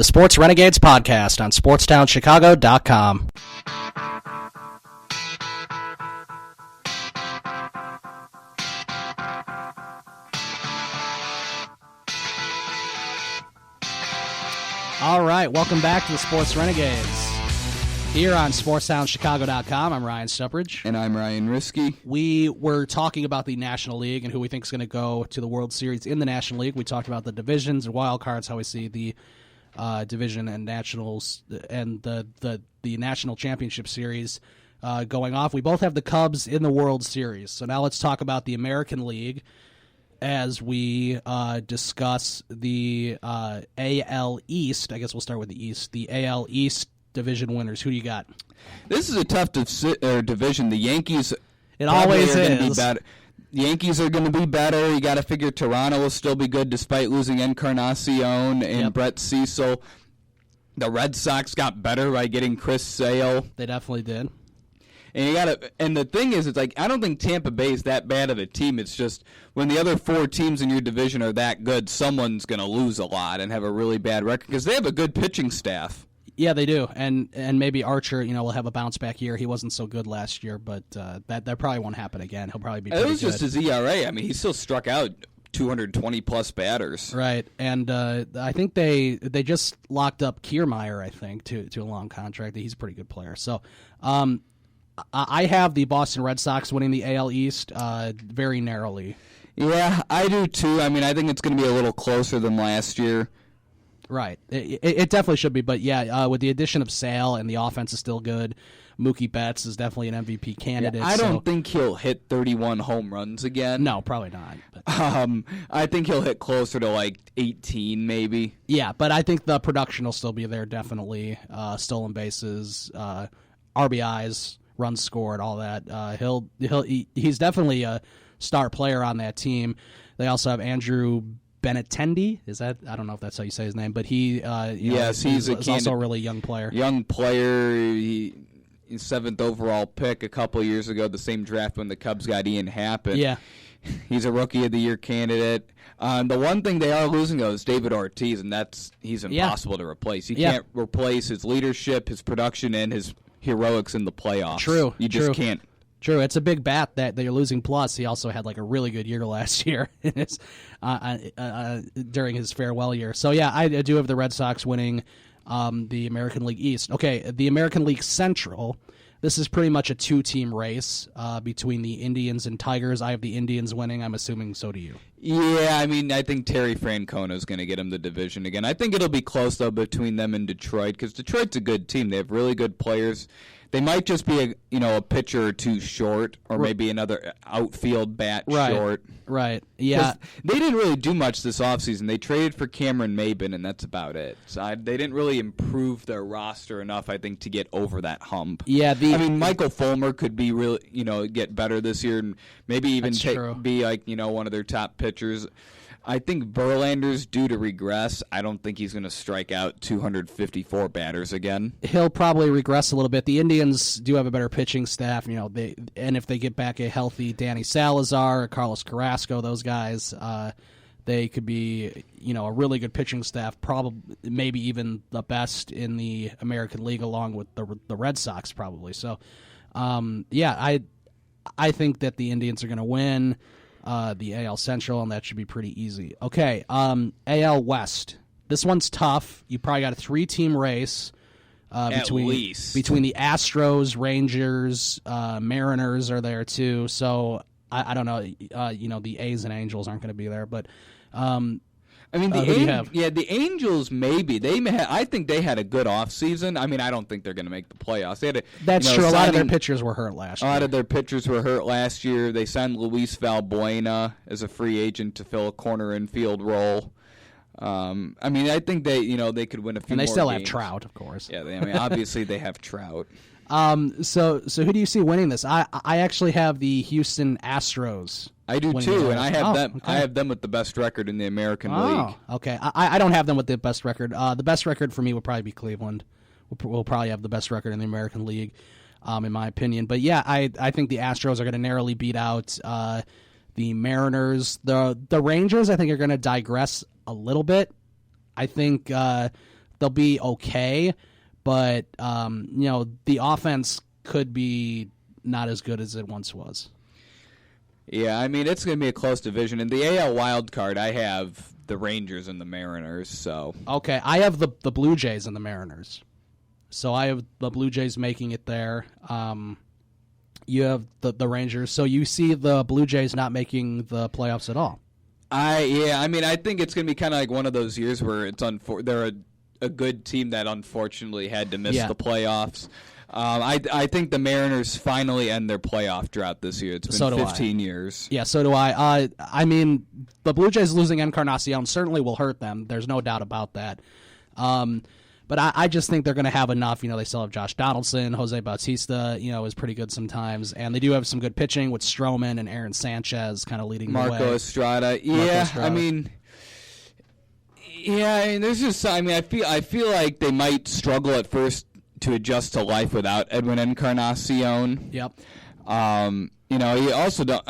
The Sports Renegades podcast on SportsTownChicago.com. All right, welcome back to the Sports Renegades. Here on SportsTownChicago.com, I'm Ryan Stuprich. And I'm Ryan Risky. We were talking about the National League and who we think is going to go to the World Series in the National League. We talked about the divisions and wild cards, how we see the division and nationals and the National Championship Series going off. We both have the Cubs in the World Series. So now let's talk about the American League as we discuss the AL East. I guess we'll start with the East. The AL East division winners. Who do you got? This is a tough division. The Yankees. It always is. The Yankees are going to be better. You got to figure Toronto will still be good despite losing Encarnacion and Brett Cecil. The Red Sox got better by getting Chris Sale. They definitely did. And the thing is, it's like I don't think Tampa Bay is that bad of a team. It's just when the other four teams in your division are that good, someone's going to lose a lot and have a really bad record because they have a good pitching staff. Yeah, they do, and maybe Archer, will have a bounce back year. He wasn't so good last year, but that probably won't happen again. He'll probably be pretty good. It was just his ERA. I mean, he still struck out 220 plus batters. Right, and I think they just locked up Kiermaier, I think, to a long contract. He's a pretty good player. So, I have the Boston Red Sox winning the AL East very narrowly. Yeah, I do too. I mean, I think it's going to be a little closer than last year. Right. It definitely should be. But, yeah, with the addition of Sale and the offense is still good, Mookie Betts is definitely an MVP candidate. Yeah, I don't think he'll hit 31 home runs again. No, probably not. But. I think he'll hit closer to like 18 maybe. Yeah, but I think the production will still be there definitely. Stolen bases, RBIs, runs scored, all that. He's definitely a star player on that team. They also have Andrew Benintendi, I don't know if that's how you say his name, but he's also a really young player. He's 7th overall pick a couple years ago, the same draft when the Cubs got Ian Happ. Yeah. He's a Rookie of the Year candidate. The one thing they are losing, though, is David Ortiz, and he's impossible to replace. You can't replace his leadership, his production, and his heroics in the playoffs. True. You just can't. True, it's a big bat that you're losing. Plus, he also had like a really good year last year during his farewell year. So, yeah, I do have the Red Sox winning the American League East. Okay, the American League Central, this is pretty much a two-team race between the Indians and Tigers. I have the Indians winning. I'm assuming so do you. Yeah, I mean, I think Terry Francona is going to get him the division again. I think it'll be close, though, between them and Detroit because Detroit's a good team. They have really good players. They might just be a pitcher or two short, or maybe another outfield bat short. Right. Yeah. They didn't really do much this offseason. They traded for Cameron Maybin, and that's about it. So they didn't really improve their roster enough, I think, to get over that hump. Yeah. Michael Fulmer could be really, get better this year, and maybe even be like, one of their top pitchers. I think Verlander's due to regress. I don't think he's going to strike out 254 batters again. He'll probably regress a little bit. The Indians do have a better pitching staff, and if they get back a healthy Danny Salazar, Carlos Carrasco, those guys, they could be, a really good pitching staff. Probably, maybe even the best in the American League, along with the Red Sox, probably. So, I think that the Indians are going to win the AL Central, and that should be pretty easy. Okay, AL West. This one's tough. You probably got a 3-team race between the Astros, Rangers, Mariners are there too. So I don't know. The A's and Angels aren't going to be there, but the Angels maybe. I think they had a good offseason. I mean, I don't think they're going to make the playoffs. That's true. A lot of their pitchers were hurt last year. A lot of their pitchers were hurt last year. They signed Luis Valbuena as a free agent to fill a corner infield role. I think they could win a few more games. And they still have Trout, of course. Yeah, obviously they have Trout. So who do you see winning this? I actually have the Houston Astros. I do too, and I have them. Okay. I have them with the best record in the American League. Okay. I don't have them with the best record. The best record for me would probably be Cleveland. We'll probably have the best record in the American League, in my opinion. But yeah, I think the Astros are going to narrowly beat out the Mariners. The Rangers, I think, are going to digress a little bit. I think they'll be okay, but the offense could be not as good as it once was. Yeah, I mean, it's going to be a close division. In the AL wild card, I have the Rangers and the Mariners. So okay, I have the Blue Jays and the Mariners. So I have the Blue Jays making it there. You have the Rangers. So you see the Blue Jays not making the playoffs at all. I think it's going to be kind of like one of those years where they're a good team that unfortunately had to miss the playoffs. I think the Mariners finally end their playoff drought this year. It's been 15 years. Yeah, so do I. I mean, the Blue Jays losing Encarnacion certainly will hurt them. There's no doubt about that. But I just think they're going to have enough. They still have Josh Donaldson. Jose Bautista, is pretty good sometimes. And they do have some good pitching with Stroman and Aaron Sanchez kind of leading the way. Marco Estrada. I mean, there's just, I feel like they might struggle at first to adjust to life without Edwin Encarnacion. Yep. You also don't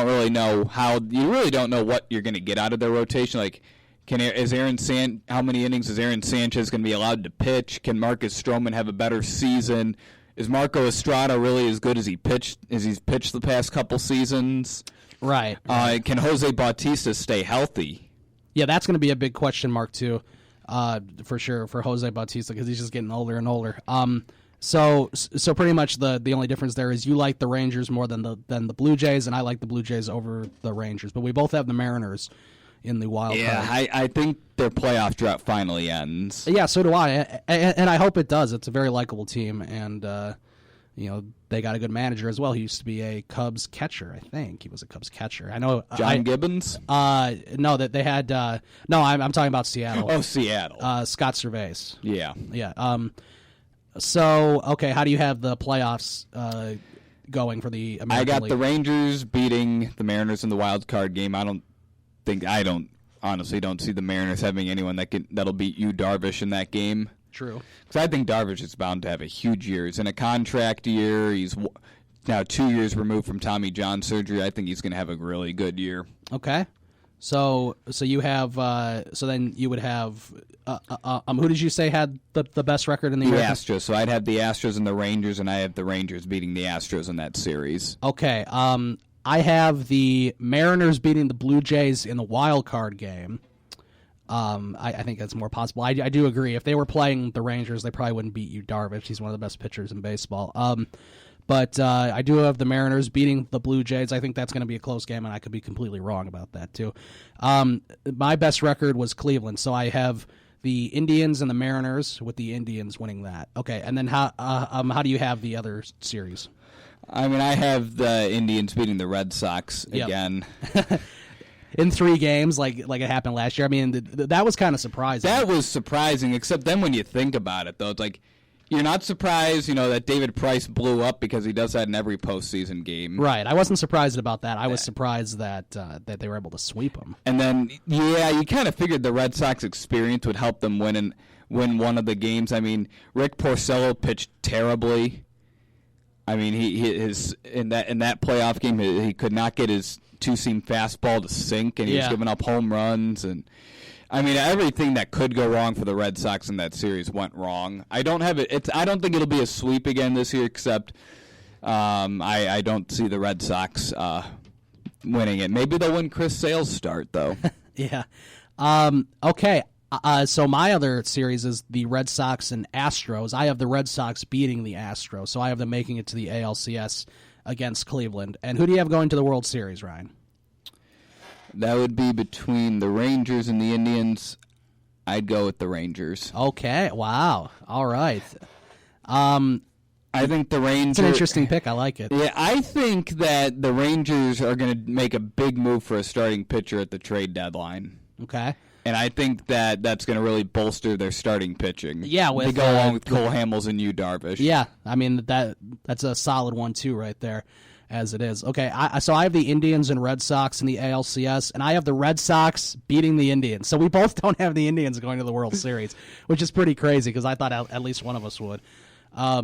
really know you really don't know what you're going to get out of their rotation. Like, how many innings is Aaron Sanchez going to be allowed to pitch? Can Marcus Stroman have a better season? Is Marco Estrada really as good as he's pitched the past couple seasons? Right. Can Jose Bautista stay healthy? Yeah, that's going to be a big question mark too. For sure, for Jose Bautista, because he's just getting older and older. So pretty much the only difference there is you like the Rangers more than the Blue Jays, and I like the Blue Jays over the Rangers. But we both have the Mariners in the wild card. Yeah, I think their playoff drought finally ends. Yeah, so do I, and I hope it does. It's a very likable team, and they got a good manager as well. He used to be a Cubs catcher, I think. He was a Cubs catcher. I know. John Gibbons? No, that they had. No, I'm talking about Seattle. Oh, Seattle. Scott Servais. Yeah. Yeah. So, okay, how do you have the playoffs going for the American League? I got League? the Rangers beating the Mariners in the wild card game. I honestly don't see the Mariners having anyone that'll beat Yu Darvish in that game. True. Because I think Darvish is bound to have a huge year. He's in a contract year. He's now 2 years removed from Tommy John surgery. I think he's going to have a really good year. Okay. So you have then you would have who did you say had the best record in the American? Astros. So I'd have the Astros and the Rangers, and I have the Rangers beating the Astros in that series. Okay. I have the Mariners beating the Blue Jays in the wild card game. I think that's more possible. I do agree. If they were playing the Rangers, they probably wouldn't beat Yu Darvish. He's one of the best pitchers in baseball. But I do have the Mariners beating the Blue Jays. I think that's going to be a close game, and I could be completely wrong about that, too. My best record was Cleveland, so I have the Indians and the Mariners, with the Indians winning that. Okay, and then how do you have the other series? I mean, I have the Indians beating the Red Sox again. In 3 games, like it happened last year. I mean, that was kind of surprising. That was surprising, except then when you think about it, though, it's like you're not surprised, that David Price blew up because he does that in every postseason game. Right. I wasn't surprised about that. I was surprised that they were able to sweep him. And then, you kind of figured the Red Sox experience would help them win one of the games. I mean, Rick Porcello pitched terribly. I mean, in that playoff game, he could not get his two-seam fastball to sink, and he was giving up home runs. And I mean, everything that could go wrong for the Red Sox in that series went wrong. I don't think it'll be a sweep again this year, except I don't see the Red Sox winning it. Maybe they'll win Chris Sale's start, though. Yeah. Okay. So my other series is the Red Sox and Astros. I have the Red Sox beating the Astros, so I have them making it to the ALCS against Cleveland. And who do you have going to the World Series, Ryan? That would be between the Rangers and the Indians. I'd go with the Rangers. Okay. Wow. All right. I think the Rangers... It's an interesting pick. I like it. Yeah, I think that the Rangers are going to make a big move for a starting pitcher at the trade deadline. Okay. And I think that's going to really bolster their starting pitching. Yeah, to go along with Cole Hamels and Yu Darvish. Yeah, I mean that's a solid 1-2 right there, as it is. Okay, so I have the Indians and Red Sox in the ALCS, and I have the Red Sox beating the Indians. So we both don't have the Indians going to the World Series, which is pretty crazy because I thought at least one of us would. Now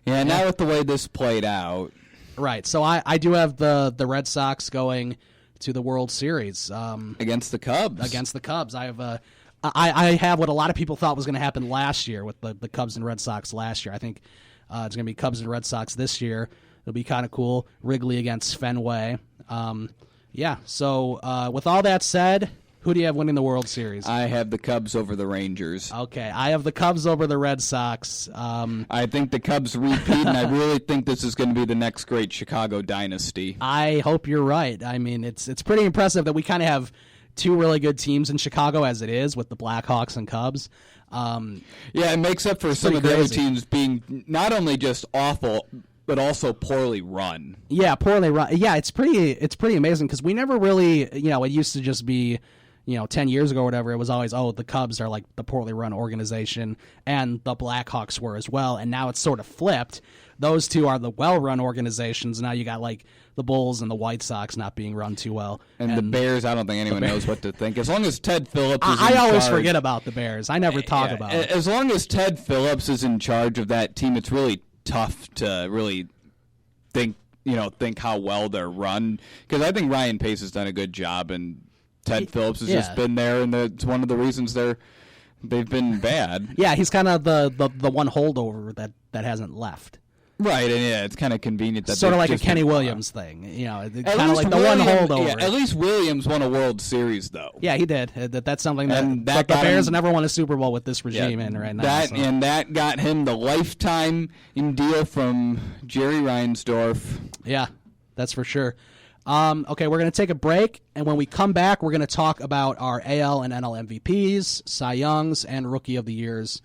with the way this played out, right? So I do have the Red Sox going to the World Series against the Cubs. Against the Cubs, I have I have what a lot of people thought was going to happen last year with the Cubs and Red Sox last year. I think it's going to be Cubs and Red Sox this year. It'll be kind of cool. Wrigley against Fenway. So with all that said, who do you have winning the World Series? I have the Cubs over the Rangers. Okay, I have the Cubs over the Red Sox. I think the Cubs repeat, and I really think this is going to be the next great Chicago dynasty. I hope you're right. I mean, it's pretty impressive that we kind of have two really good teams in Chicago as it is with the Blackhawks and Cubs. It makes up for some of the other teams being not only just awful, but also poorly run. Yeah, poorly run. Yeah, it's pretty amazing because we never really, it used to just be, 10 years ago or whatever, it was always, the Cubs are like the poorly run organization, and the Blackhawks were as well, and now it's sort of flipped. Those two are the well-run organizations. Now you got like the Bulls and the White Sox not being run too well. And the Bears, I don't think anyone knows what to think. As long as Ted Phillips is I always forget about the Bears. I never talk about it. As long as Ted Phillips is in charge of that team, it's really tough to really think how well they're run. Because I think Ryan Pace has done a good job, and Ted Phillips has just been there, and it's one of the reasons they've been bad. Yeah, he's kind of the one holdover that hasn't left. Right, and it's kind of convenient that sort of like a Kenny Williams thing, kind of like the one holdover. Yeah, at least Williams won a World Series, though. Yeah, he did. That's something that the Bears never won a Super Bowl with this regime in right now. And that got him the lifetime deal from Jerry Reinsdorf. Yeah, that's for sure. Okay, we're going to take a break, and when we come back, we're going to talk about our AL and NL MVPs, Cy Youngs, and Rookie of the Years,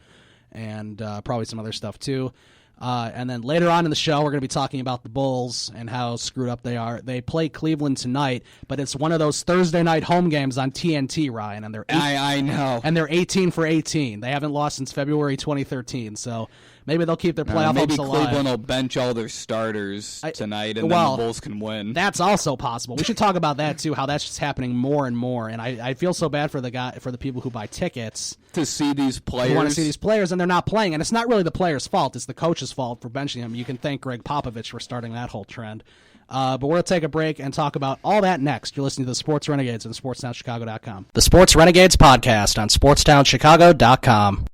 and probably some other stuff too. And then later on in the show, we're going to be talking about the Bulls and how screwed up they are. They play Cleveland tonight, but it's one of those Thursday night home games on TNT, Ryan. And I know. And they're 18 for 18. They haven't lost since February 2013, so maybe they'll keep their playoff hopes alive. Maybe Cleveland will bench all their starters tonight, and then the Bulls can win. That's also possible. We should talk about that too. How that's just happening more and more. And I feel so bad for the people who buy tickets to see these players. Who want to see these players, and they're not playing. And it's not really the player's fault. It's the coach's fault for benching him. You can thank Greg Popovich for starting that whole trend. But we're going to take a break and talk about all that next. You're listening to the Sports Renegades on SportsTownChicago.com. The Sports Renegades podcast on SportsTownChicago.com.